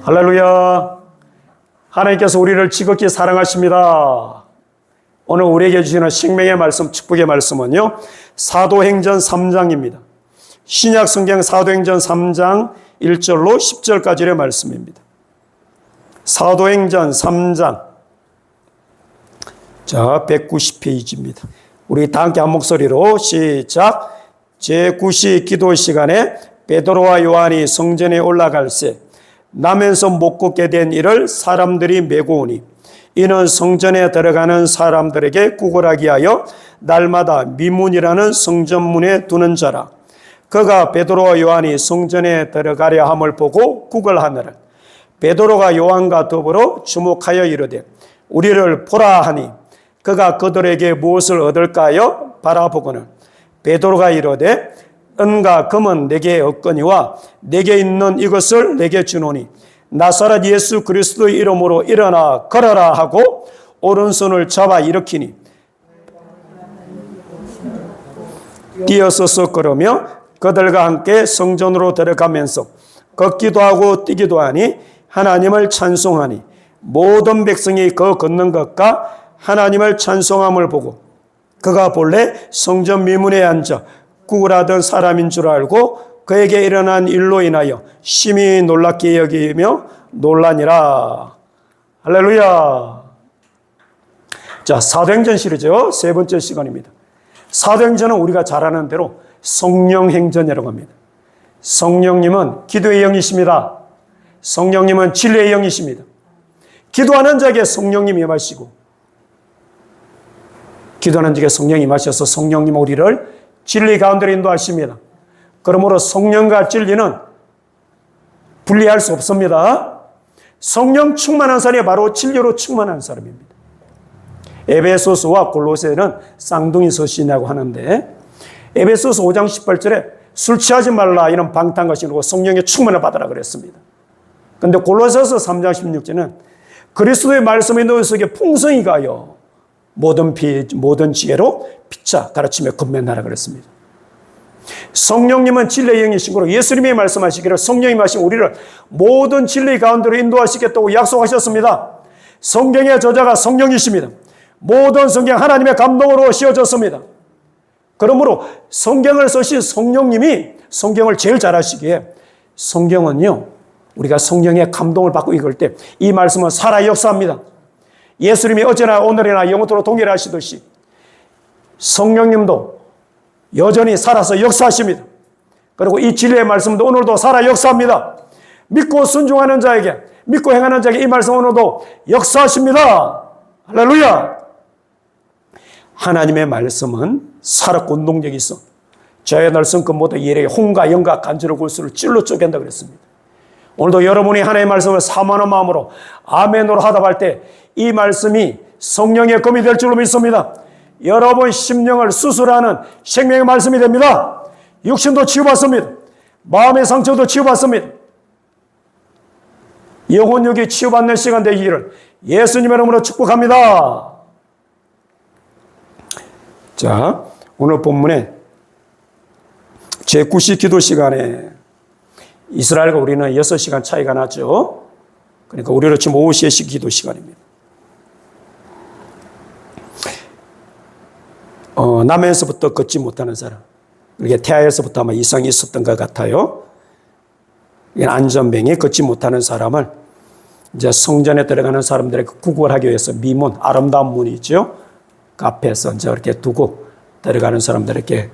할렐루야. 하나님께서 우리를 지극히 사랑하십니다. 오늘 우리에게 주시는 생명의 말씀, 축복의 말씀은요, 사도행전 3장입니다. 신약 성경 사도행전 3장 1절로 10절까지의 말씀입니다. 사도행전 3장. 자, 190페이지입니다. 우리 다 함께 한 목소리로 시작. 제9시 기도 시간에 베드로와 요한이 성전에 올라갈새 나면서 못 걷게 된 이를 사람들이 메고 오니 이는 성전에 들어가는 사람들에게 구걸하게 하여 날마다 미문이라는 성전문에 두는 자라. 그가 베드로와 요한이 성전에 들어가려 함을 보고 구걸하느라 베드로가 요한과 더불어 주목하여 이르되 우리를 보라 하니 그가 그들에게 무엇을 얻을까요? 바라보고는 베드로가 이르되 은과 금은 내게 없거니와 내게 있는 이것을 내게 주노니 나사렛 예수 그리스도의 이름으로 일어나 걸어라 하고 오른손을 잡아 일으키니 뛰어서서 걸으며 그들과 함께 성전으로 들어가면서 걷기도 하고 뛰기도 하니 하나님을 찬송하니 모든 백성이 그 걷는 것과 하나님을 찬송함을 보고 그가 본래 성전 미문에 앉아 구걸하던 사람인 줄 알고 그에게 일어난 일로 인하여 심히 놀랍게 여기며 놀라니라. 할렐루야. 자, 사도행전 시리즈 세 번째 시간입니다. 사도행전은 우리가 잘 아는 대로 성령행전이라고 합니다. 성령님은 기도의 영이십니다. 성령님은 진리의 영이십니다. 기도하는 자에게 성령님이 임하시고 기도하는 자에게 성령이 임하셔서 성령님은 우리를 진리 가운데로 인도하십니다. 그러므로 성령과 진리는 분리할 수 없습니다. 성령 충만한 사람이 바로 진리로 충만한 사람입니다. 에베소서와 골로새는 쌍둥이 서신이라고 하는데 에베소서 5장 18절에 술 취하지 말라 이런 방탕 것이고 성령의 충만을 받으라 그랬습니다. 그런데 골로새서 3장 16절은 그리스도의 말씀이 너희 속에 풍성히 가여 모든 지혜로 피차 가르치며 건면하라 그랬습니다. 성령님은 진리의 영이시고 예수님이 말씀하시기를 성령이 하신 우리를 모든 진리 가운데로 인도하시겠다고 약속하셨습니다. 성경의 저자가 성령이십니다. 모든 성경 하나님의 감동으로 씌워졌습니다. 그러므로 성경을 쓰신 성령님이 성경을 제일 잘 아시기에 성경은요, 우리가 성령의 감동을 받고 읽을 때 이 말씀은 살아 역사합니다. 예수님이 어제나 오늘이나 영원토록 동일하시듯이 성령님도 여전히 살아서 역사하십니다. 그리고 이 진리의 말씀도 오늘도 살아 역사합니다. 믿고 순종하는 자에게, 믿고 행하는 자에게 이 말씀 오늘도 역사하십니다. 할렐루야. 하나님의 말씀은 살았고 운동력이 있어 저의 날선 그 모든 일에 혼과 영과 간절을 골수를 찔러 쪼갠다 그랬습니다. 오늘도 여러분이 하나님의 말씀을 사모하는 마음으로 아멘으로 하답할 때 이 말씀이 성령의 검이 될 줄로 믿습니다. 여러분 심령을 수술하는 생명의 말씀이 됩니다. 육신도 치유받습니다. 마음의 상처도 치유받습니다. 영혼육이 치유받는 시간 되기를 예수님의 이름으로 축복합니다. 자, 오늘 본문에 제9시 기도 시간에 이스라엘과 우리는 6시간 차이가 나죠. 그러니까 우리로 지금 오후 3시 기도 시간입니다. 남에서부터 걷지 못하는 사람. 이게 태아에서부터 아마 이상이 있었던 것 같아요. 안전병이 걷지 못하는 사람을 이제 성전에 들어가는 사람들에게 구걸하기 위해서 미문, 아름다운 문이 있죠. 그 앞에서 이제 이렇게 두고 들어가는 사람들에게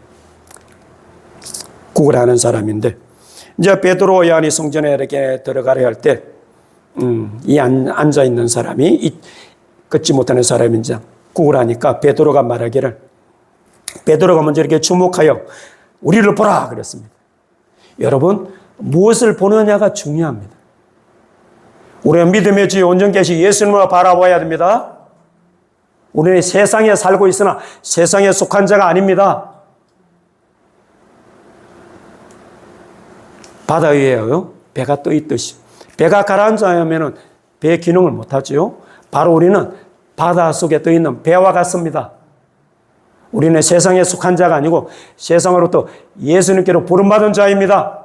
구걸하는 사람인데, 이제 베드로 요한이 성전에 이렇게 들어가려 할 때, 이 앉아 있는 사람이 걷지 못하는 사람이 이제 구걸하니까 베드로가 말하기를 베드로가 먼저 이렇게 주목하여 우리를 보라 그랬습니다. 여러분, 무엇을 보느냐가 중요합니다. 우리는 믿음의 주에 온전히 계신 예수님을 바라봐야 됩니다. 우리는 세상에 살고 있으나 세상에 속한 자가 아닙니다. 바다 위에요, 배가 떠 있듯이. 배가 가라앉으면 배의 기능을 못하죠. 바로 우리는 바다 속에 떠 있는 배와 같습니다. 우리는 세상에 속한 자가 아니고 세상으로부터 예수님께로 부름받은 자입니다.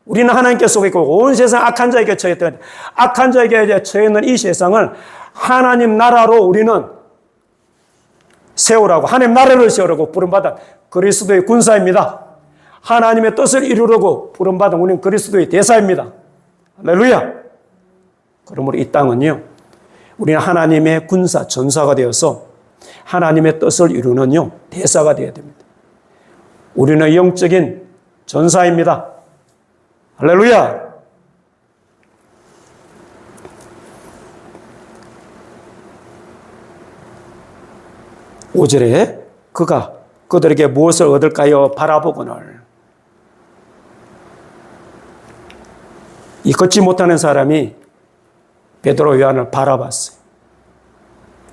우리는 하나님께 속해 있고 온 세상 악한 자에게 처했던 악한 자에게 처해 있는 이 세상을 하나님 나라로 우리는 세우라고 하나님 나라를 세우라고 부름받은 그리스도의 군사입니다. 하나님의 뜻을 이루려고 부름받은 우리는 그리스도의 대사입니다. 할렐루야. 그러므로 이 땅은요, 우리는 하나님의 군사 전사가 되어서 하나님의 뜻을 이루는요 대사가 되어야 됩니다. 우리는 영적인 전사입니다. 할렐루야. 오절에 그가 그들에게 무엇을 얻을까요? 바라보거늘. 이 걷지 못하는 사람이 베드로 요한을 바라봤어요.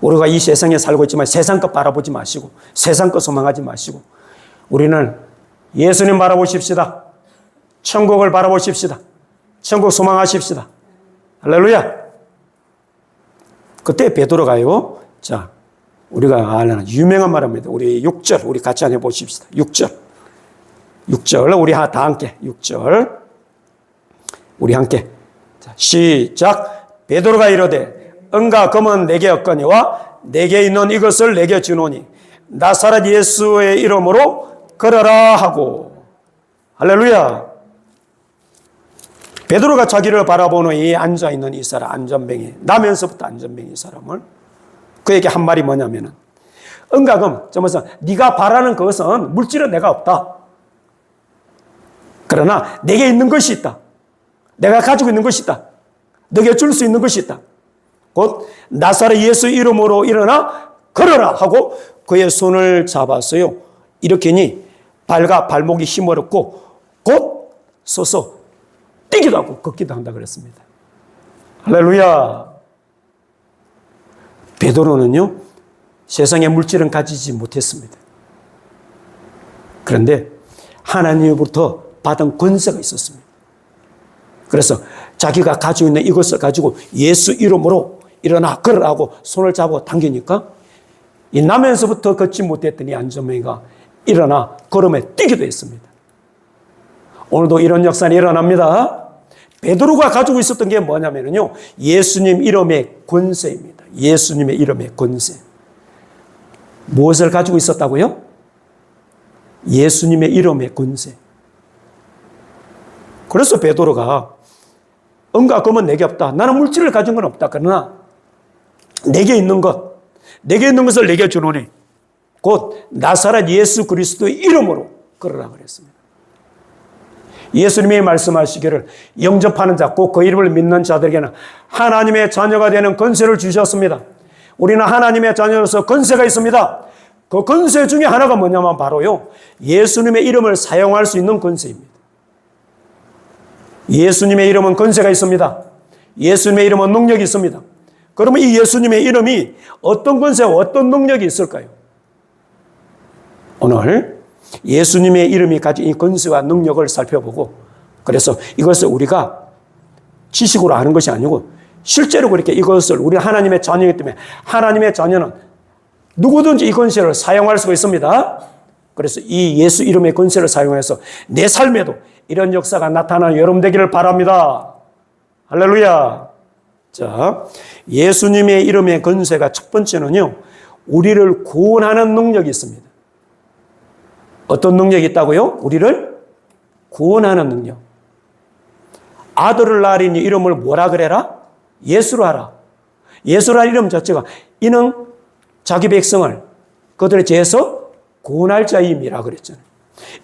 우리가 이 세상에 살고 있지만 세상 것 바라보지 마시고 세상 것 소망하지 마시고 우리는 예수님 바라보십시다. 천국을 바라보십시다. 천국 소망하십시다. 할렐루야. 그때 베드로가요. 자, 우리가 아는 유명한 말입니다. 우리 6절 우리 같이 한번 보십시다. 6절 우리 다 함께 6절 우리 함께 자, 시작. 베드로가 이르되 은과 금은 내게 없거니와 내게 있는 이것을 내게 주노니 나사렛 예수의 이름으로 걸어라 하고. 할렐루야. 베드로가 자기를 바라보는 이 앉아있는 이 사람 안전뱅이 나면서부터 안전뱅이 이 사람을 그에게 한 말이 뭐냐면은 은과 금 점에서 네가 바라는 그것은 물질은 내가 없다. 그러나 내게 있는 것이 있다. 내가 가지고 있는 것이 있다. 너에게 줄 수 있는 것이 있다. 곧 나사렛 예수 이름으로 일어나 걸어라 하고 그의 손을 잡았어요. 이렇게니 발과 발목이 힘을 얻고 곧 서서 뛰기도 하고 걷기도 한다 그랬습니다. 할렐루야. 베드로는요 세상의 물질은 가지지 못했습니다. 그런데 하나님으로부터 받은 권세가 있었습니다. 그래서 자기가 가지고 있는 이것을 가지고 예수 이름으로 일어나 걸으라고 손을 잡고 당기니까 이 나면서부터 걷지 못했던 이 안전뱅이가 일어나 걸음에 뛰기도 했습니다. 오늘도 이런 역사는 일어납니다. 베드로가 가지고 있었던 게 뭐냐면요 예수님 이름의 권세입니다. 예수님의 이름의 권세. 무엇을 가지고 있었다고요? 예수님의 이름의 권세. 그래서 베드로가 은과 금은 내게 없다. 나는 물질을 가진 건 없다. 그러나 내게 있는 것을 내게 주노니 곧 나사렛 예수 그리스도의 이름으로 걸으라 그랬습니다. 예수님이 말씀하시기를 영접하는 자, 꼭 그 이름을 믿는 자들에게는 하나님의 자녀가 되는 권세를 주셨습니다. 우리는 하나님의 자녀로서 권세가 있습니다. 그 권세 중에 하나가 뭐냐면 바로요 예수님의 이름을 사용할 수 있는 권세입니다. 예수님의 이름은 권세가 있습니다. 예수님의 이름은 능력이 있습니다. 그러면 이 예수님의 이름이 어떤 권세와 어떤 능력이 있을까요? 오늘 예수님의 이름이 가진 이 권세와 능력을 살펴보고 그래서 이것을 우리가 지식으로 아는 것이 아니고 실제로 그렇게 이것을 우리 하나님의 자녀이기 때문에 하나님의 자녀는 누구든지 이 권세를 사용할 수가 있습니다. 그래서 이 예수 이름의 권세를 사용해서 내 삶에도 이런 역사가 나타나는 여러분 되기를 바랍니다. 할렐루야. 자, 예수님의 이름의 권세가 첫 번째는요, 우리를 구원하는 능력이 있습니다. 어떤 능력이 있다고요? 우리를 구원하는 능력. 아들을 낳으리니 이름을 뭐라 그래라? 예수로 하라. 예수라는 이름 자체가 이는 자기 백성을 그들의 죄에서 구원할 자임이라 그랬잖아요.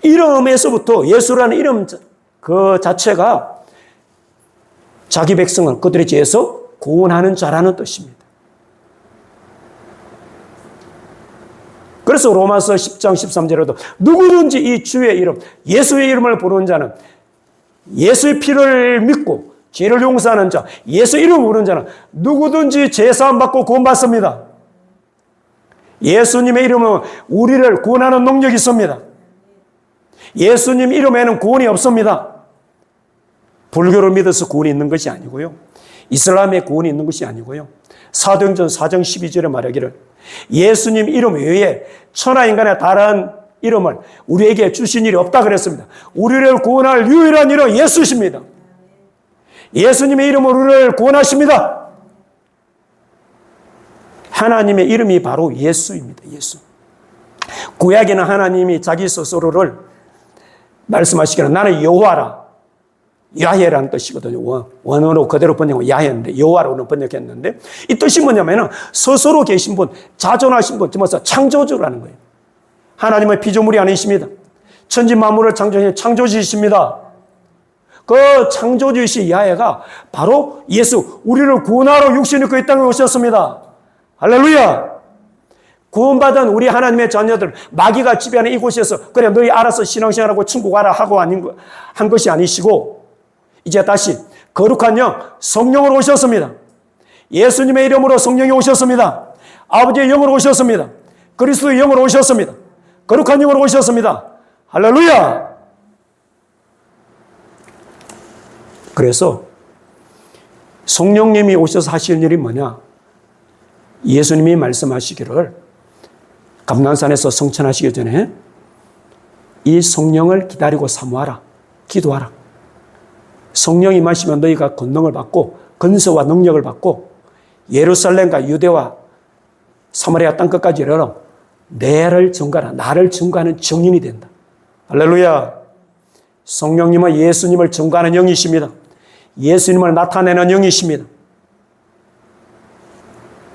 이름에서부터 예수라는 이름 그 자체가 자기 백성을 그들의 죄에서 구원하는 자라는 뜻입니다. 그래서 로마서 10장 13절에도 누구든지 이 주의 이름, 예수의 이름을 부르는 자는 예수의 피를 믿고 죄를 용서하는 자, 예수의 이름을 부르는 자는 누구든지 죄사함 받고 구원받습니다. 예수님의 이름은 우리를 구원하는 능력이 있습니다. 예수님 이름에는 구원이 없습니다. 불교를 믿어서 구원이 있는 것이 아니고요. 이슬람에 구원이 있는 것이 아니고요. 사도행전 4장 12절에 말하기를 예수님 이름 외에 천하 인간의 다른 이름을 우리에게 주신 일이 없다 그랬습니다. 우리를 구원할 유일한 이름 예수십니다. 예수님의 이름으로 우리를 구원하십니다. 하나님의 이름이 바로 예수입니다. 예수. 구약에는 하나님이 자기 스스로를 말씀하시기를 나는 여호와라. 야훼라는 뜻이거든요. 원어로 그대로 번역하면 야훼인데 여호와로는 번역했는데 이 뜻이 뭐냐면 스스로 계신 분, 자존하신 분, 즉서 창조주라는 거예요. 하나님의 피조물이 아니십니다. 천지 만물을 창조하신 창조주이십니다. 그 창조주이신 야훼가 바로 예수, 우리를 구원하러 육신을 그 땅에 오셨습니다. 할렐루야! 구원받은 우리 하나님의 자녀들, 마귀가 지배하는 이곳에서 그래 너희 알아서 신앙생활하고 천국하라 하고 한 것이 아니시고 이제 다시 거룩한 영, 성령으로 오셨습니다. 예수님의 이름으로 성령이 오셨습니다. 아버지의 영으로 오셨습니다. 그리스도의 영으로 오셨습니다. 거룩한 영으로 오셨습니다. 할렐루야! 그래서 성령님이 오셔서 하시는 일이 뭐냐? 예수님이 말씀하시기를 감난산에서 성천하시기 전에 이 성령을 기다리고 사모하라. 기도하라. 성령이 임하시면 너희가 권능을 받고 권세와 능력을 받고 예루살렘과 유대와 사마리아 땅끝까지 이르러 나를 증거하는 증인이 된다. 할렐루야. 성령님은 예수님을 증거하는 영이십니다. 예수님을 나타내는 영이십니다.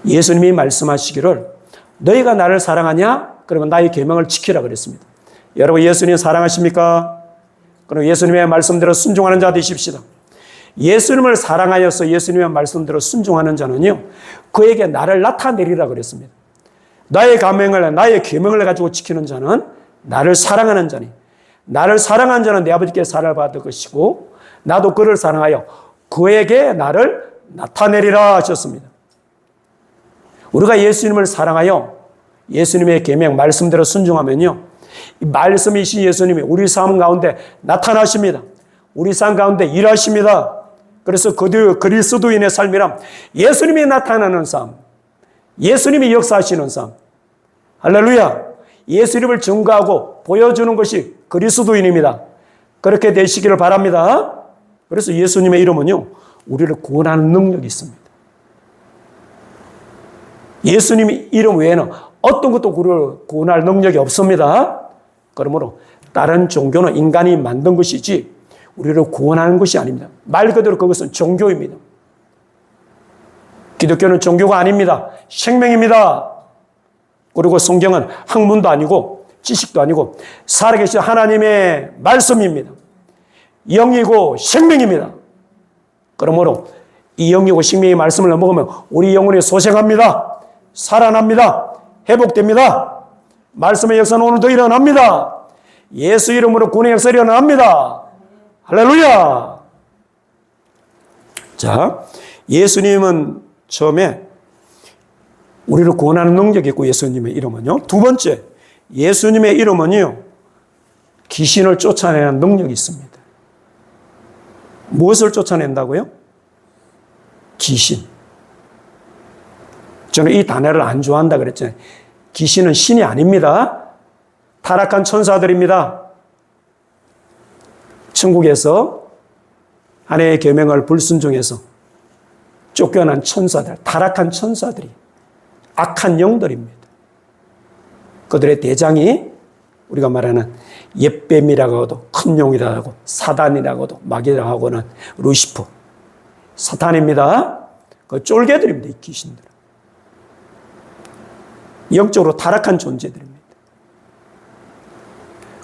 예수님이 말씀하시기를 너희가 나를 사랑하냐? 그러면 나의 계명을 지키라 그랬습니다. 여러분 예수님 사랑하십니까? 그럼 예수님의 말씀대로 순종하는 자 되십시다. 예수님을 사랑하여서 예수님의 말씀대로 순종하는 자는요, 그에게 나를 나타내리라 그랬습니다. 나의 계명을, 나의 계명을 가지고 지키는 자는 나를 사랑하는 자니, 나를 사랑하는 자는 내 아버지께 사랑을 받을 것이고, 나도 그를 사랑하여 그에게 나를 나타내리라 하셨습니다. 우리가 예수님을 사랑하여 예수님의 계명, 말씀대로 순종하면요, 이 말씀이신 예수님이 우리 삶 가운데 나타나십니다. 우리 삶 가운데 일하십니다. 그래서 그리스도인의 삶이란 예수님이 나타나는 삶, 예수님이 역사하시는 삶. 할렐루야. 예수님을 증거하고 보여주는 것이 그리스도인입니다. 그렇게 되시기를 바랍니다. 그래서 예수님의 이름은요, 우리를 구원하는 능력이 있습니다. 예수님의 이름 외에는 어떤 것도 우리를 구원할 능력이 없습니다. 그러므로 다른 종교는 인간이 만든 것이지 우리를 구원하는 것이 아닙니다. 말 그대로 그것은 종교입니다. 기독교는 종교가 아닙니다. 생명입니다. 그리고 성경은 학문도 아니고 지식도 아니고 살아계신 하나님의 말씀입니다. 영이고 생명입니다. 그러므로 이 영이고 생명의 말씀을 먹으면 우리 영혼이 소생합니다. 살아납니다. 회복됩니다. 말씀의 역사는 오늘도 일어납니다. 예수 이름으로 구원의 역사 일어납니다. 할렐루야. 자, 예수님은 처음에 우리를 구원하는 능력이 있고 예수님의 이름은요. 두 번째, 예수님의 이름은요, 귀신을 쫓아내는 능력이 있습니다. 무엇을 쫓아낸다고요? 귀신. 저는 이 단어를 안 좋아한다 그랬잖아요. 귀신은 신이 아닙니다. 타락한 천사들입니다. 천국에서 하나님의 계명을 불순종해서 쫓겨난 천사들, 타락한 천사들이 악한 영들입니다. 그들의 대장이 우리가 말하는 옛뱀이라고 하고도 큰 용이라고 하고 사단이라고 하고도 마귀라고 하고는 루시퍼, 사탄입니다. 그 쫄개들입니다. 이 귀신들은. 영적으로 타락한 존재들입니다.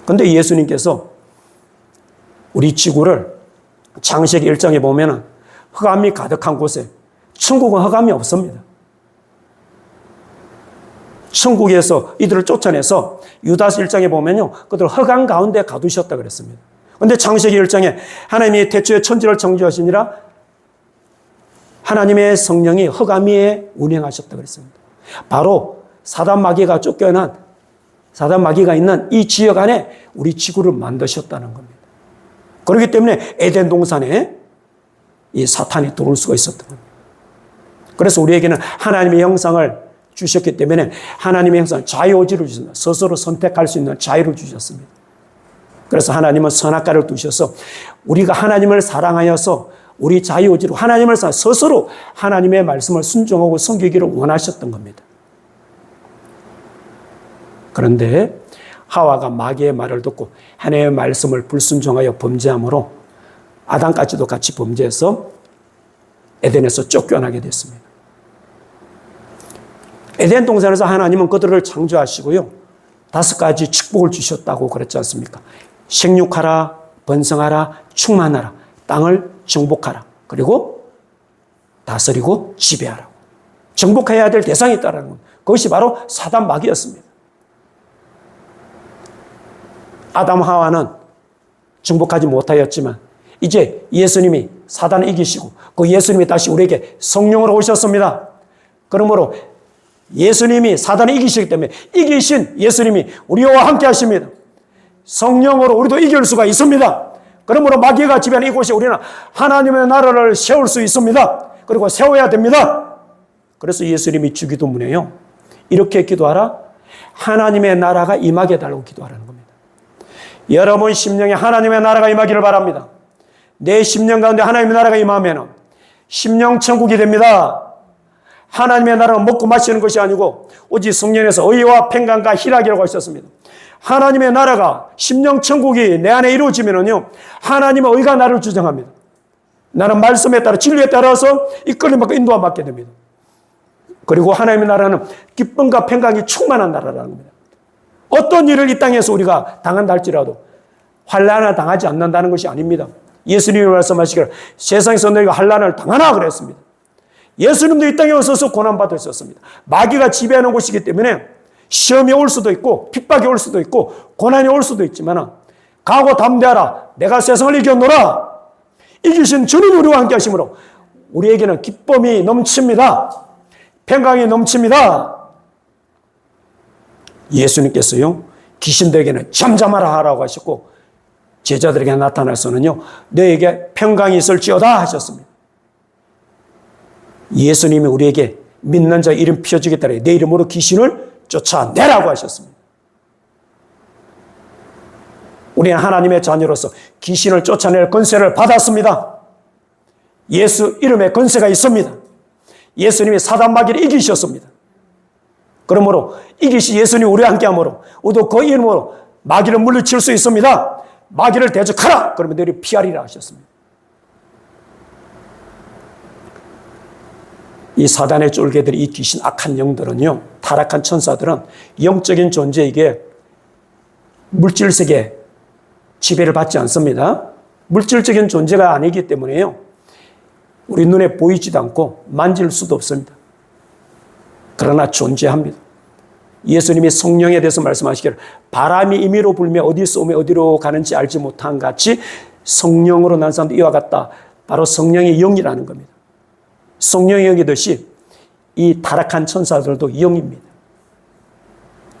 그런데 예수님께서 우리 지구를 창세기 1장에 보면 흑암이 가득한 곳에 천국은 흑암이 없습니다. 천국에서 이들을 쫓아내서 유다서 1장에 보면요, 그들 흑암 가운데 가두셨다 그랬습니다. 그런데 창세기 1장에 하나님이 태초에 천지를 창조하시니라 하나님의 성령이 흑암 위에 운행하셨다 그랬습니다. 바로 사단 마귀가 쫓겨난 사단 마귀가 있는 이 지역 안에 우리 지구를 만드셨다는 겁니다. 그렇기 때문에 에덴 동산에 이 사탄이 들어올 수가 있었던 겁니다. 그래서 우리에게는 하나님의 형상을 주셨기 때문에 하나님이 항상 자유의지를 주셨습니다. 스스로 선택할 수 있는 자유를 주셨습니다. 그래서 하나님은 선악과를 두셔서 우리가 하나님을 사랑하여서 우리 자유의지로 하나님을 스스로 하나님의 말씀을 순종하고 섬기기를 원하셨던 겁니다. 그런데 하와가 마귀의 말을 듣고 하나님의 말씀을 불순종하여 범죄함으로 아담까지도 같이 범죄해서 에덴에서 쫓겨나게 됐습니다. 에덴 동산에서 하나님은 그들을 창조하시고요, 5가지 축복을 주셨다고 그랬지 않습니까? 생육하라, 번성하라, 충만하라, 땅을 정복하라, 그리고 다스리고 지배하라. 정복해야 될 대상이 있다는 것, 그것이 바로 사단 마귀였습니다. 아담 하와는 정복하지 못하였지만 이제 예수님이 사단을 이기시고 그 예수님이 다시 우리에게 성령으로 오셨습니다. 그러므로 예수님이 사단을 이기시기 때문에 이기신 예수님이 우리와 함께 하십니다. 성령으로 우리도 이길 수가 있습니다. 그러므로 마귀가 지배하는 이곳에 우리는 하나님의 나라를 세울 수 있습니다. 그리고 세워야 됩니다. 그래서 예수님이 주기도문에요, 이렇게 기도하라, 하나님의 나라가 임하게 해달라고 기도하라는 겁니다. 여러분 심령에 하나님의 나라가 임하기를 바랍니다. 내 심령 가운데 하나님의 나라가 임하면 심령 천국이 됩니다. 하나님의 나라는 먹고 마시는 것이 아니고 오직 성령에서 의와 평강과 희락이라고 하셨습니다. 하나님의 나라가 심령 천국이 내 안에 이루어지면요, 하나님의 의가 나를 주장합니다. 나는 말씀에 따라 진리에 따라서 이끌림받고 인도함 받게 됩니다. 그리고 하나님의 나라는 기쁨과 평강이 충만한 나라라는 겁니다. 어떤 일을 이 땅에서 우리가 당한다 할지라도 환난을 당하지 않는다는 것이 아닙니다. 예수님이 말씀하시기를 세상에서 너희가 환난을 당하나 그랬습니다. 예수님도 이 땅에 오셔서 고난받으셨습니다. 마귀가 지배하는 곳이기 때문에 시험이 올 수도 있고 핍박이 올 수도 있고 고난이 올 수도 있지만 각오 담대하라, 내가 세상을 이겼노라. 이기신 주님 우리와 함께 하심으로 우리에게는 기쁨이 넘칩니다. 평강이 넘칩니다. 예수님께서요, 귀신들에게는 잠잠하라 하라고 하셨고 제자들에게 나타나서는요, 너에게 평강이 있을지어다 하셨습니다. 예수님이 우리에게 믿는 자 이름 피워주겠다, 내 이름으로 귀신을 쫓아내라고 하셨습니다. 우리는 하나님의 자녀로서 귀신을 쫓아낼 권세를 받았습니다. 예수 이름에 권세가 있습니다. 예수님이 사단 마귀를 이기셨습니다. 그러므로 이기신 예수님이 우리와 함께함으로 우리도 그 이름으로 마귀를 물리칠 수 있습니다. 마귀를 대적하라, 그러면 너희 피하리라 하셨습니다. 이 사단의 쫄개들이, 이 귀신 악한 영들은요, 타락한 천사들은 영적인 존재에게 물질세계 지배를 받지 않습니다. 물질적인 존재가 아니기 때문에요, 우리 눈에 보이지도 않고 만질 수도 없습니다. 그러나 존재합니다. 예수님이 성령에 대해서 말씀하시기를 바람이 임의로 불며 어디서 오며 어디로 가는지 알지 못한 같이 성령으로 난 사람도 이와 같다. 바로 성령의 영이라는 겁니다. 성령의 영이듯이 이 타락한 천사들도 영입니다.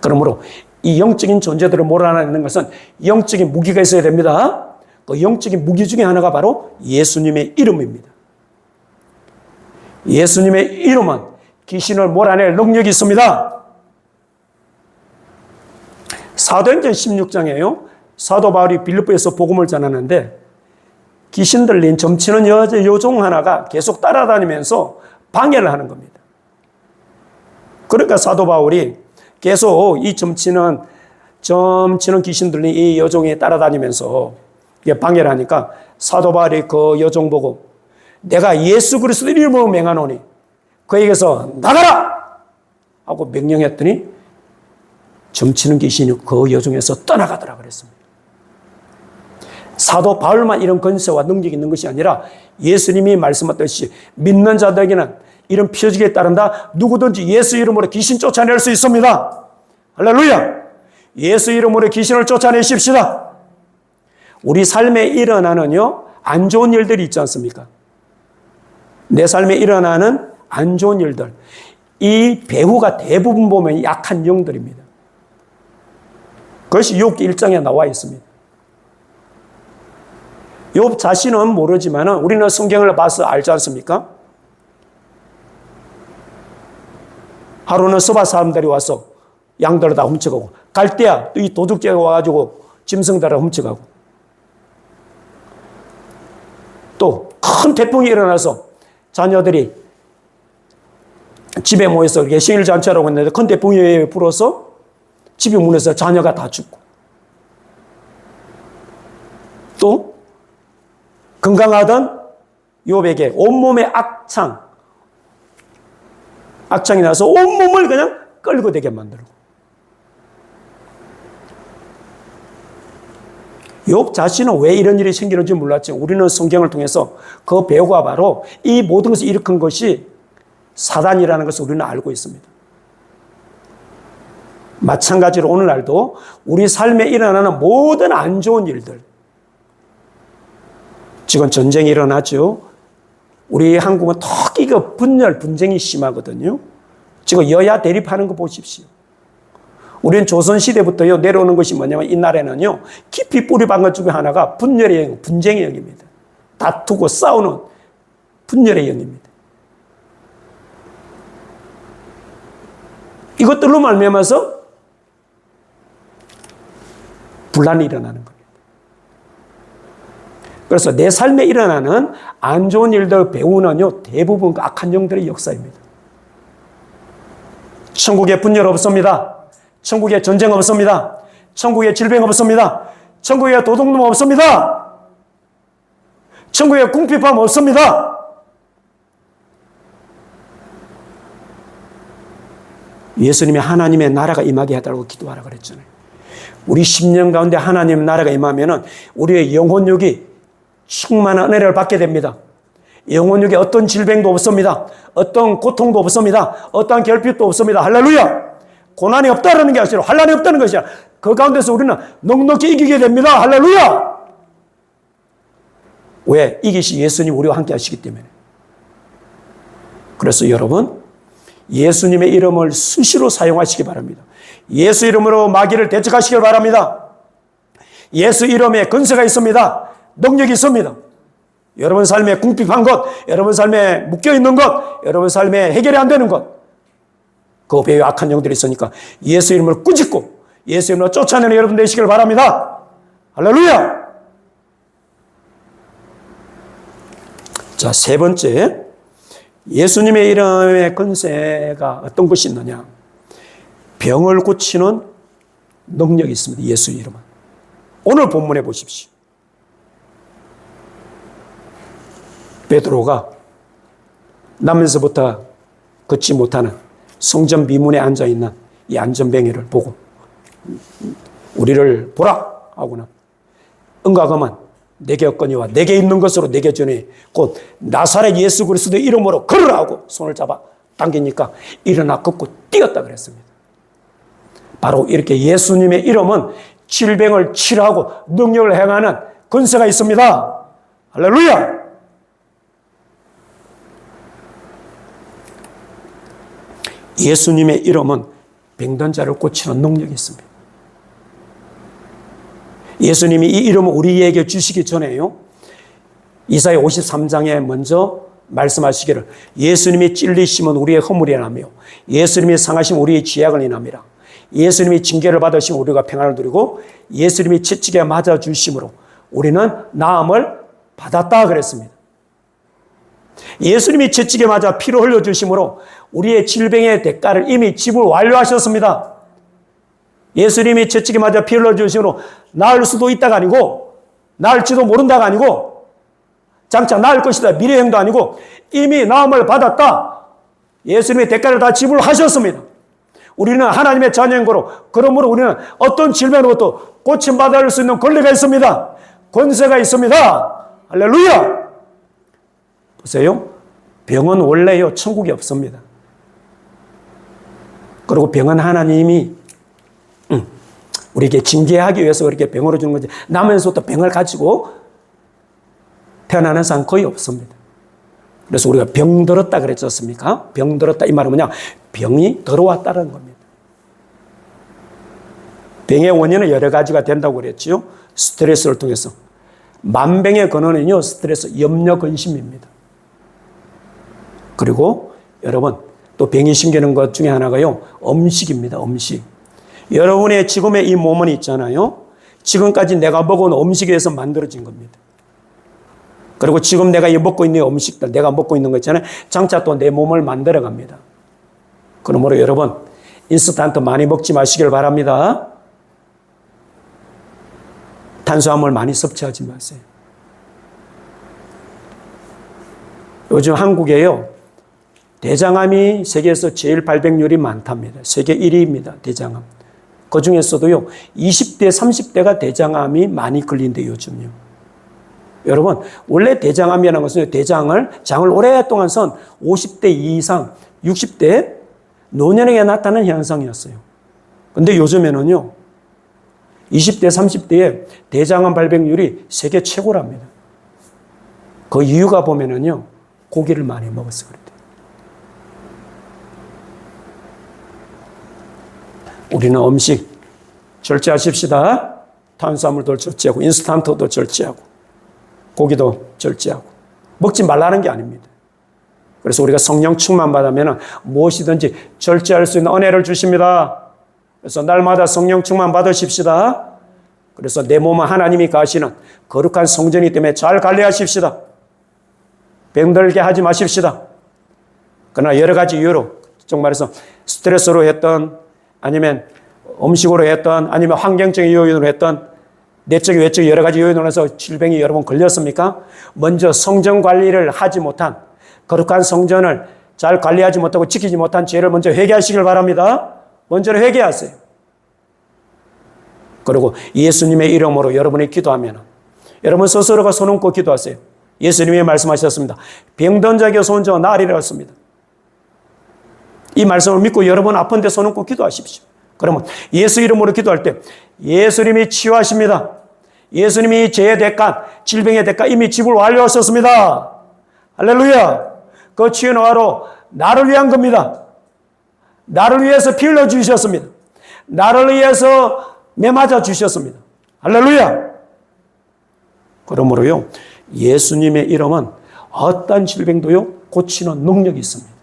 그러므로 이 영적인 존재들을 몰아내는 것은 영적인 무기가 있어야 됩니다. 그 영적인 무기 중에 하나가 바로 예수님의 이름입니다. 예수님의 이름은 귀신을 몰아낼 능력이 있습니다. 사도행전 16장에요, 사도 바울이 빌립보에서 복음을 전하는데 귀신 들린 점치는 여종 하나가 계속 따라다니면서 방해를 하는 겁니다. 그러니까 사도 바울이 계속 이 점치는 귀신 들린 이 여종이 따라다니면서 방해를 하니까 사도 바울이 그 여종 보고 내가 예수 그리스도 이름으로 맹하노니 그에게서 나가라 하고 명령했더니 점치는 귀신이 그 여종에서 떠나가더라 그랬습니다. 사도 바울만 이런 권세와 능력이 있는 것이 아니라 예수님이 말씀하셨듯이 믿는 자들에게는 이런 표적에 따른다 누구든지 예수 이름으로 귀신 쫓아낼 수 있습니다. 할렐루야! 예수 이름으로 귀신을 쫓아내십시다. 우리 삶에 일어나는요, 안 좋은 일들이 있지 않습니까? 내 삶에 일어나는 안 좋은 일들, 이 배후가 대부분 보면 약한 영들입니다. 그것이 욥기 1장에 나와 있습니다. 욥 자신은 모르지만 우리는 성경을 봐서 알지 않습니까? 하루는 서바 사람들이 와서 양들을 다 훔쳐가고, 갈 때야 또 이 도둑제가 와가지고 짐승들을 훔쳐가고, 또 큰 태풍이 일어나서 자녀들이 집에 모여서 이렇게 생일 잔치하라고 했는데 큰 태풍이 불어서 집이 무너져서 자녀가 다 죽고, 또 건강하던 욥에게 온몸에 악창이 나서 온몸을 그냥 끌고 되게 만들고, 욥 자신은 왜 이런 일이 생기는지 몰랐지만 우리는 성경을 통해서 그 배우가 바로 이 모든 것을 일으킨 것이 사단이라는 것을 우리는 알고 있습니다. 마찬가지로 오늘날도 우리 삶에 일어나는 모든 안 좋은 일들, 지금 전쟁이 일어나죠. 우리 한국은 특히 그 분쟁이 심하거든요. 지금 여야 대립하는 거 보십시오. 우리는 조선시대부터요, 내려오는 것이 뭐냐면 이 나라에는요, 깊이 뿌리 박은 것 중에 하나가 분열의 영, 분쟁의 영입니다. 다투고 싸우는 분열의 영입니다. 이것들로 말미암아서 분란이 일어나는 겁니다. 그래서 내 삶에 일어나는 안 좋은 일들 배우는요, 대부분 악한 영들의 역사입니다. 천국에 분열 없습니다. 천국에 전쟁 없습니다. 천국에 질병 없습니다. 천국에 도둑놈 없습니다. 천국에 궁핍함 없습니다. 예수님이 하나님의 나라가 임하게 해달라고 기도하라 그랬잖아요. 우리 10년 가운데 하나님의 나라가 임하면은 우리의 영혼육이 충만한 은혜를 받게 됩니다. 영혼육에 어떤 질병도 없습니다. 어떤 고통도 없습니다. 어떤 결핍도 없습니다. 할렐루야! 고난이 없다는 게 아니라 환난이 없다는 것이야. 그 가운데서 우리는 넉넉히 이기게 됩니다. 할렐루야! 왜? 이기시 예수님 우리와 함께 하시기 때문에. 그래서 여러분, 예수님의 이름을 수시로 사용하시기 바랍니다. 예수 이름으로 마귀를 대적하시길 바랍니다. 예수 이름에 근세가 있습니다. 능력이 있습니다. 여러분 삶에 궁핍한 것, 여러분 삶에 묶여있는 것, 여러분 삶에 해결이 안 되는 것, 그 배에 악한 영들이 있으니까 예수 이름을 꾸짖고 예수 이름으로 쫓아내는 여러분 되시길 바랍니다. 할렐루야! 자, 세 번째, 예수님의 이름의 권세가 어떤 것이 있느냐? 병을 고치는 능력이 있습니다. 예수 이름은. 오늘 본문에 보십시오. 베드로가 나면서부터 걷지 못하는 성전 미문에 앉아있는 이 안전뱅이를 보고 우리를 보라 하고는 응가금은 내게 없거니와 내게 있는 것으로 내게 주니 곧 나사렛 예수 그리스도의 이름으로 걸으라 하고 손을 잡아 당기니까 일어나 걷고 뛰었다 그랬습니다. 바로 이렇게 예수님의 이름은 질병을 치료하고 능력을 행하는 권세가 있습니다. 할렐루야! 예수님의 이름은 병든 자를 고치는 능력이 있습니다. 예수님이 이 이름을 우리에게 주시기 전에요, 이사야 53장에 먼저 말씀하시기를 예수님이 찔리심은 우리의 허물이라며 예수님이 상하심 우리의 죄악을 인함이라. 예수님이 징계를 받으시면 우리가 평안을 누리고 예수님이 채찍에 맞아 주심으로 우리는 나음을 받았다 그랬습니다. 예수님이 채찍에 맞아 피를 흘려주심으로 우리의 질병의 대가를 이미 지불 완료하셨습니다. 예수님이 채찍에 맞아 피를 흘려주심으로 나을 수도 있다가 아니고 나을지도 모른다가 아니고 장차 나을 것이다 미래형도 아니고 이미 나음을 받았다. 예수님의 대가를 다 지불하셨습니다. 우리는 하나님의 자녀인 거로 그러므로 우리는 어떤 질병으로부터 고침받을 수 있는 권리가 있습니다. 권세가 있습니다. 할렐루야! 보세요. 병은 원래요, 천국에 없습니다. 그리고 병은 하나님이 우리에게 징계하기 위해서 그렇게 병으로 주는 거지. 나면서부터 병을 가지고 태어나는 사람 거의 없습니다. 그래서 우리가 병 들었다 그랬지 않습니까? 병 들었다 이 말은 뭐냐? 병이 들어왔다는 겁니다. 병의 원인은 여러 가지가 된다고 그랬죠. 스트레스를 통해서. 만병의 근원은요, 스트레스, 염려, 근심입니다. 그리고 여러분, 또 병이 생기는 것 중에 하나가요, 음식입니다. 음식. 여러분의 지금의 이 몸은 있잖아요. 지금까지 내가 먹은 음식에서 만들어진 겁니다. 그리고 지금 내가 먹고 있는 음식들, 내가 먹고 있는 거 있잖아요. 장차 또 내 몸을 만들어 갑니다. 그러므로 여러분, 인스턴트 많이 먹지 마시길 바랍니다. 탄수화물 많이 섭취하지 마세요. 요즘 한국에요, 대장암이 세계에서 제일 발병률이 많답니다. 세계 1위입니다. 대장암. 그 중에서도요, 20대, 30대가 대장암이 많이 걸린대요, 요즘요. 여러분, 원래 대장암이라는 것은 장을 오랫동안 선 50대 이상, 60대 노년에게 나타나는 현상이었어요. 근데 요즘에는요, 20대, 30대의 대장암 발병률이 세계 최고랍니다. 그 이유가 보면은요, 고기를 많이 먹어서 그래요. 우리는 음식 절제하십시다. 탄수화물도 절제하고, 인스턴트도 절제하고, 고기도 절제하고. 먹지 말라는 게 아닙니다. 그래서 우리가 성령 충만 받으면 무엇이든지 절제할 수 있는 은혜를 주십니다. 그래서 날마다 성령 충만 받으십시다. 그래서 내 몸은 하나님이 가시는 거룩한 성전이기 때문에 잘 관리하십시다. 병들게 하지 마십시다. 그러나 여러 가지 이유로, 정말해서 스트레스로 했던, 아니면 음식으로 했던, 아니면 환경적인 요인으로 했던, 내적, 외적 여러 가지 요인으로 해서 질병이 여러분 걸렸습니까? 먼저 성전 관리를 하지 못한, 거룩한 성전을 잘 관리하지 못하고 지키지 못한 죄를 먼저 회개하시길 바랍니다. 먼저 회개하세요. 그리고 예수님의 이름으로 여러분이 기도하면 여러분 스스로가 손 얹고 기도하세요. 예수님이 말씀하셨습니다. 병든 자에게 손 얹어 나으리라 했습니다. 이 말씀을 믿고 여러분 아픈데 손 얹고 기도하십시오. 그러면 예수 이름으로 기도할 때 예수님이 치유하십니다. 예수님이 죄의 대가, 질병의 대가 이미 지불 완료하셨습니다. 할렐루야. 그 치유는 바로 나를 위한 겁니다. 나를 위해서 피 흘려 주셨습니다. 나를 위해서 매맞아 주셨습니다. 할렐루야. 그러므로요, 예수님의 이름은 어떤 질병도요 고치는 능력이 있습니다.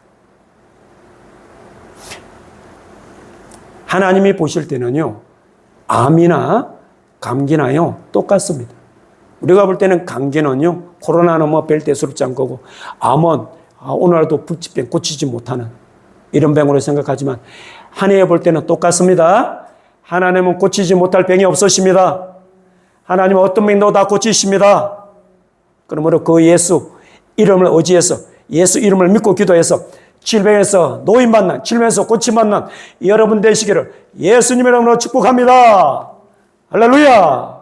하나님이 보실 때는요, 암이나 감기나요 똑같습니다. 우리가 볼 때는 감기는요, 코로나는 뭐 별 대수롭지 않고, 암은 오늘도 불치병 고치지 못하는 이런 병으로 생각하지만, 하나님 볼 때는 똑같습니다. 하나님은 고치지 못할 병이 없으십니다. 하나님은 어떤 병도 다 고치십니다. 그러므로 그 예수 이름을 의지해서, 예수 이름을 믿고 기도해서 질병에서 노인받는, 질병에서 고침받는 여러분 되시기를 예수님의 이름으로 축복합니다. 할렐루야.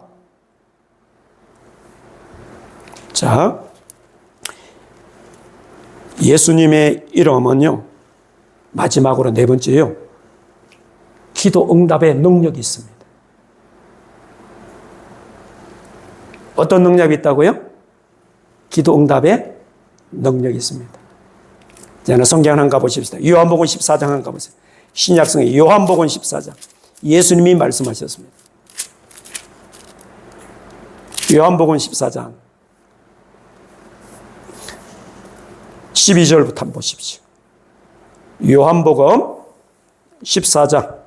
자, 예수님의 이름은요, 마지막으로 네 번째요, 기도 응답의 능력이 있습니다. 어떤 능력이 있다고요? 기도 응답의 능력이 있습니다. 자, 성경 한번 가보십시다. 요한복음 14장 한번 가보세요. 신약성의 요한복음 14장. 예수님이 말씀하셨습니다. 요한복음 14장 12절부터 한번 보십시오. 요한복음 14장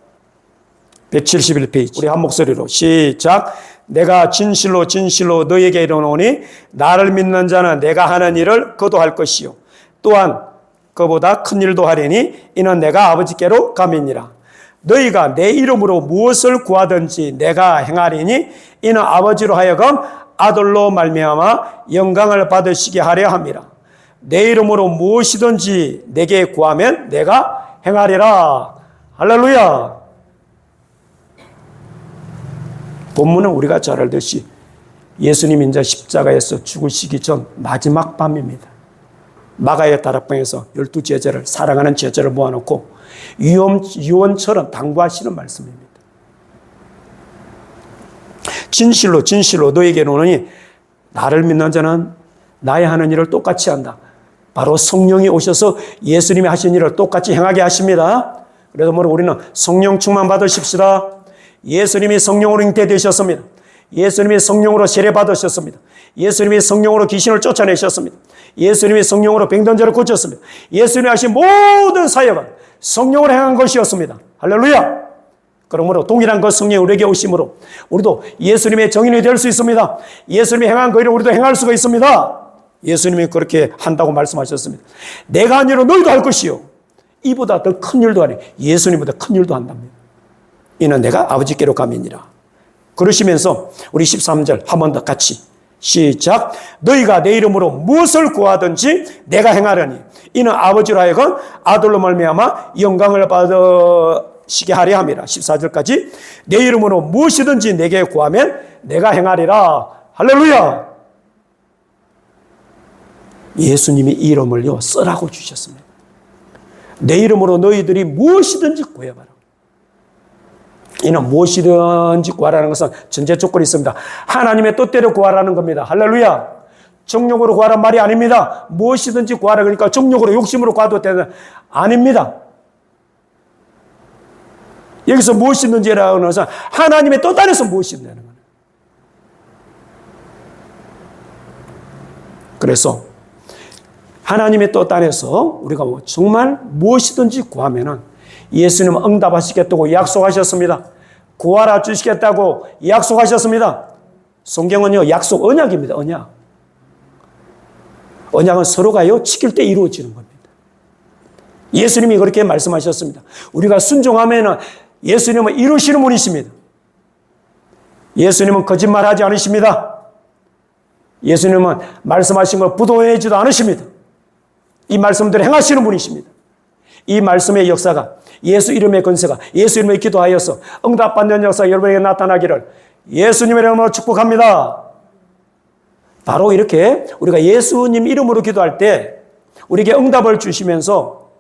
171페이지. 우리 한 목소리로 시작. 내가 진실로 진실로 너에게 이르노니 나를 믿는 자는 내가 하는 일을 그도 할 것이요 또한 그보다 큰 일도 하리니 이는 내가 아버지께로 감이니라. 너희가 내 이름으로 무엇을 구하든지 내가 행하리니 이는 아버지로 하여금 아들로 말미암아 영광을 받으시게 하려 함이라. 내 이름으로 무엇이든지 내게 구하면 내가 행하리라. 할렐루야. 본문은 우리가 잘 알듯이 예수님 이제 십자가에서 죽으시기 전 마지막 밤입니다. 마가의 다락방에서 12제자를, 사랑하는 제자를 모아놓고 유언처럼 당부하시는 말씀입니다. 진실로 진실로 너에게 이르노니 나를 믿는 자는 나의 하는 일을 똑같이 한다. 바로 성령이 오셔서 예수님이 하신 일을 똑같이 행하게 하십니다. 그래서 우리는 성령 충만 받으십시다. 예수님이 성령으로 잉태되셨습니다. 예수님이 성령으로 세례받으셨습니다. 예수님이 성령으로 귀신을 쫓아내셨습니다. 예수님이 성령으로 병든자를 고쳤습니다. 예수님이 하신 모든 사역은 성령으로 행한 것이었습니다. 할렐루야! 그러므로 동일한 그 성령이 우리에게 오심으로 우리도 예수님의 정인이 될 수 있습니다. 예수님이 행한 그 일을 우리도 행할 수가 있습니다. 예수님이 그렇게 한다고 말씀하셨습니다. 내가 한 일을 너희도 할 것이요. 이보다 더 큰 일도 하니 예수님보다 큰 일도 한답니다. 이는 내가 아버지께로 감이니라. 그러시면서 우리 13절 한 번 더 같이 시작. 너희가 내 이름으로 무엇을 구하든지 내가 행하려니 이는 아버지로 하여금 아들로 말미암아 영광을 받으시게 하려 함이라. 14절까지 내 이름으로 무엇이든지 내게 구하면 내가 행하리라. 할렐루야. 예수님이 이 이름을요 쓰라고 주셨습니다. 내 이름으로 너희들이 무엇이든지 구해봐라. 이는 무엇이든지 구하라는 것은 전제 조건이 있습니다. 하나님의 뜻대로 구하라는 겁니다. 할렐루야. 정욕으로 구하란 말이 아닙니다. 무엇이든지 구하라 그러니까 정욕으로 욕심으로 구해도 되는 아닙니다. 여기서 무엇이든지라는 것은 하나님의 뜻 안에서 무엇이든지 하는 거예요. 그래서 하나님의 뜻 안에서 우리가 정말 무엇이든지 구하면은 예수님은 응답하시겠다고 약속하셨습니다. 구하라 주시겠다고 약속하셨습니다. 성경은요, 약속 언약입니다. 언약. 언약은 서로가요, 지킬 때 이루어지는 겁니다. 예수님이 그렇게 말씀하셨습니다. 우리가 순종하면은 예수님은 이루시는 분이십니다. 예수님은 거짓말하지 않으십니다. 예수님은 말씀하신 걸 부도해지도 않으십니다. 이 말씀대로 행하시는 분이십니다. 이 말씀의 역사가 예수 이름의 권세가 예수 이름에 기도하여서 응답받는 역사가 여러분에게 나타나기를 예수님의 이름으로 축복합니다. 바로 이렇게 우리가 예수님 이름으로 기도할 때 우리에게 응답을 주시면서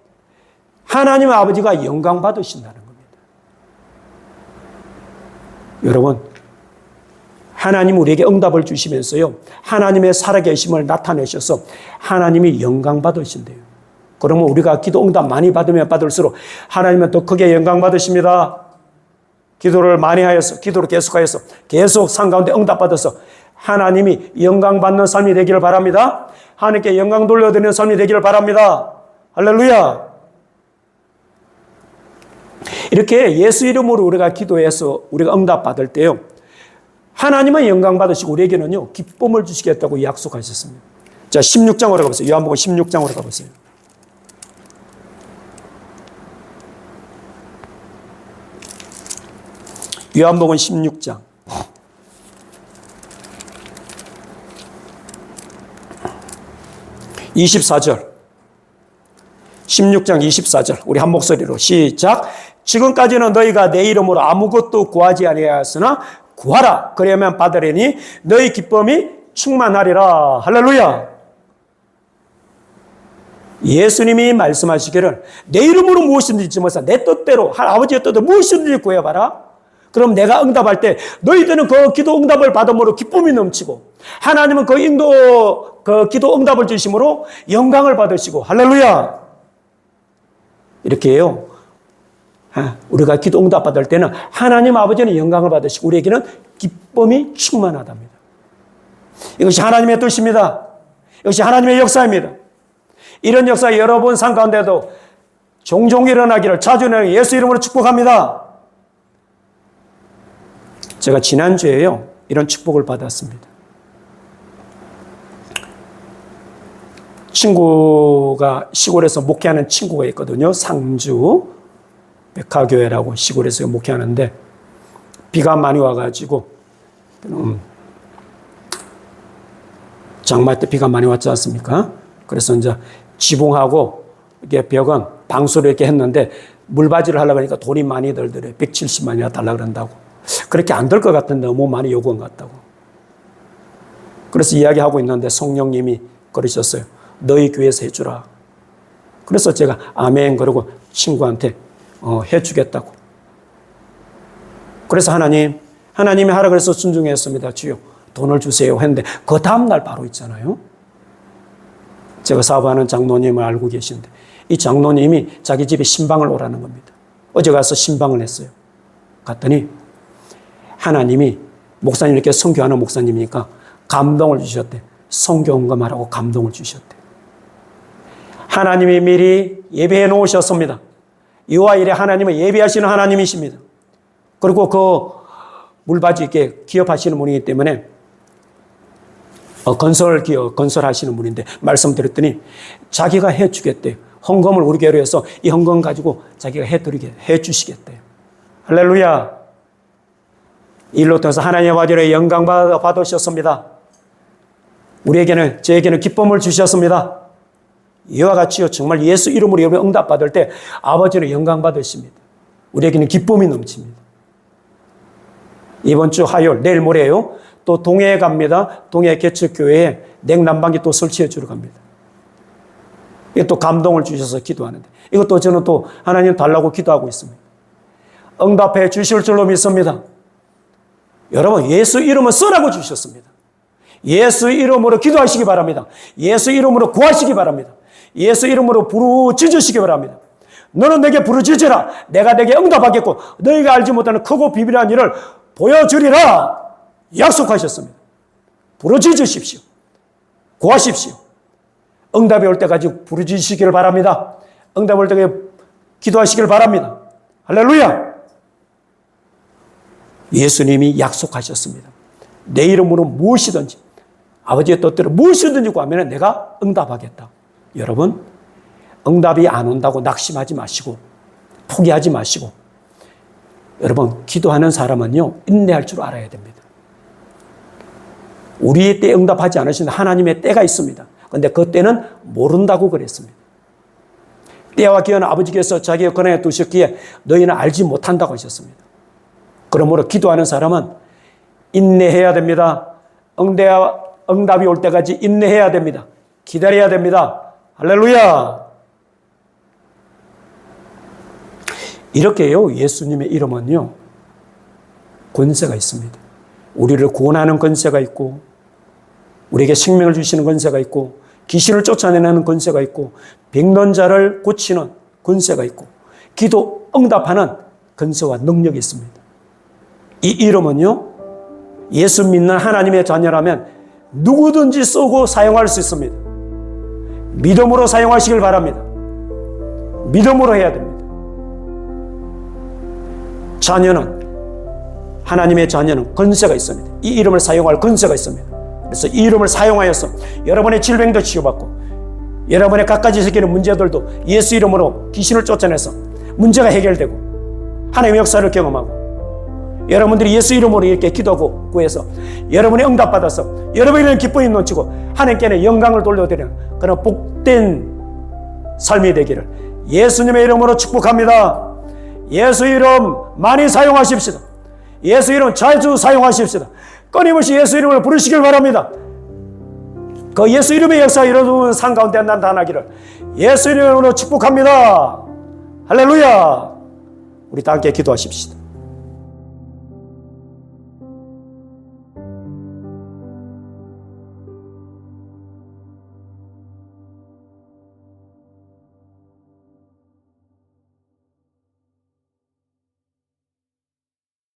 하나님 아버지가 영광 받으신다는 겁니다. 여러분, 하나님 우리에게 응답을 주시면서요, 하나님의 살아계심을 나타내셔서 하나님이 영광 받으신대요. 그러면 우리가 기도 응답 많이 받으면 받을수록 하나님은 더 크게 영광 받으십니다. 기도를 많이 하여서, 기도를 계속하여서 계속 산 가운데 응답 받아서 하나님이 영광 받는 삶이 되기를 바랍니다. 하나님께 영광 돌려드리는 삶이 되기를 바랍니다. 할렐루야. 이렇게 예수 이름으로 우리가 기도해서 우리가 응답 받을 때요, 하나님은 영광 받으시고 우리에게는요 기쁨을 주시겠다고 약속하셨습니다. 자, 16장으로 가보세요. 요한복음 16장으로 가보세요. 요한복음 16장 24절 16장 24절 우리 한 목소리로 시작. 지금까지는 너희가 내 이름으로 아무것도 구하지 아니하였으나 구하라 그러면 받으리니 너희 기쁨이 충만하리라. 할렐루야. 예수님이 말씀하시기를 내 이름으로 무엇이든지 모사 내 뜻대로 아버지의 뜻대로 무엇이든지 구해봐라. 그럼 내가 응답할 때 너희들은 그 기도 응답을 받음으로 기쁨이 넘치고 하나님은 그 기도 응답을 주심으로 영광을 받으시고 할렐루야. 이렇게 해요. 우리가 기도 응답 받을 때는 하나님 아버지는 영광을 받으시고 우리에게는 기쁨이 충만하답니다. 이것이 하나님의 뜻입니다. 이것이 하나님의 역사입니다. 이런 역사 여러분 삶 가운데도 종종 일어나기를 자주 일어나기를 예수 이름으로 축복합니다. 제가 지난주에요 이런 축복을 받았습니다. 친구가 시골에서 목회하는 친구가 있거든요. 상주 백화교회라고 시골에서 목회하는데 비가 많이 와가지고 장마 때 비가 많이 왔지 않습니까? 그래서 이제 지붕하고 이게 벽은 방수를 이렇게 했는데 물바지를 하려고 하니까 돈이 많이 들더래. 170만이나 달라 그런다고. 그렇게 안 될 것 같은데 너무 많이 요구한 것 같다고. 그래서 이야기하고 있는데 성령님이 그러셨어요. 너희 교회에서 해주라. 그래서 제가 아멘 그러고 친구한테 해주겠다고. 그래서 하나님이 하라 그래서 순종했습니다. 주여 돈을 주세요 했는데 그 다음날 바로 있잖아요. 제가 사업하는 장로님을 알고 계신데 이 장로님이 자기 집에 신방을 오라는 겁니다. 어제 가서 신방을 했어요. 갔더니 하나님이 목사님 이렇게 선교하는 목사님이니까 감동을 주셨대. 선교 헌금하라고 감동을 주셨대. 하나님이 미리 예배해 놓으셨습니다. 이와 일에 하나님은 예배하시는 하나님이십니다. 그리고 그 물바지 있게 기업하시는 분이기 때문에 건설하시는 분인데 말씀드렸더니 자기가 해주겠대요. 헌금을 우리 교회로 해서 이 헌금 가지고 자기가 해주시겠대요. 할렐루야. 일로 통해서 하나님의 바디로 영광 받으셨습니다. 저에게는 기쁨을 주셨습니다. 이와 같이요, 정말 예수 이름으로 여러분 응답받을 때 아버지는 영광 받으십니다. 우리에게는 기쁨이 넘칩니다. 이번 주 화요일, 내일 모레요, 또 동해에 갑니다. 동해 개척교회에 냉난방기 또 설치해 주러 갑니다. 이게 또 감동을 주셔서 기도하는데, 이것도 저는 또 하나님 달라고 기도하고 있습니다. 응답해 주실 줄로 믿습니다. 여러분, 예수 이름은 써라고 주셨습니다. 예수 이름으로 기도하시기 바랍니다. 예수 이름으로 구하시기 바랍니다. 예수 이름으로 부르짖으시기 바랍니다. 너는 내게 부르짖으라. 내가 내게 응답하겠고 너희가 알지 못하는 크고 비밀한 일을 보여주리라. 약속하셨습니다. 부르짖으십시오. 구하십시오. 응답이 올 때까지 부르짖으시기를 바랍니다. 응답 올 때까지 기도하시기를 바랍니다. 할렐루야. 예수님이 약속하셨습니다. 내 이름으로 무엇이든지 아버지의 뜻대로 무엇이든지 구하면 내가 응답하겠다. 여러분, 응답이 안 온다고 낙심하지 마시고 포기하지 마시고, 여러분, 기도하는 사람은요 인내할 줄 알아야 됩니다. 우리의 때에 응답하지 않으신 하나님의 때가 있습니다. 그런데 그 때는 모른다고 그랬습니다. 때와 기회는 아버지께서 자기의 권한에 두셨기에 너희는 알지 못한다고 하셨습니다. 그러므로 기도하는 사람은 인내해야 됩니다. 응답이 올 때까지 인내해야 됩니다. 기다려야 됩니다. 할렐루야. 이렇게요, 예수님의 이름은요 권세가 있습니다. 우리를 구원하는 권세가 있고, 우리에게 생명을 주시는 권세가 있고, 귀신을 쫓아내는 권세가 있고, 병든 자를 고치는 권세가 있고, 기도 응답하는 권세와 능력이 있습니다. 이 이름은요, 예수 믿는 하나님의 자녀라면 누구든지 쓰고 사용할 수 있습니다. 믿음으로 사용하시길 바랍니다. 믿음으로 해야 됩니다. 하나님의 자녀는 권세가 있습니다. 이 이름을 사용할 권세가 있습니다. 그래서 이 이름을 사용하여서 여러분의 질병도 치유받고, 여러분의 갖가지 생기는 문제들도 예수 이름으로 귀신을 쫓아내서 문제가 해결되고 하나님의 역사를 경험하고, 여러분들이 예수 이름으로 이렇게 기도하고 구해서 여러분의 응답받아서 여러분에게는 기쁨이 넘치고 하나님께는 영광을 돌려드리는 그런 복된 삶이 되기를 예수님의 이름으로 축복합니다. 예수 이름 많이 사용하십시다. 예수 이름 자주 사용하십시다. 끊임없이 예수 이름을 부르시길 바랍니다. 그 예수 이름의 역사가 이루어지는 삶 가운데 나타나기를 예수 이름으로 축복합니다. 할렐루야. 우리 다 함께 기도하십시다.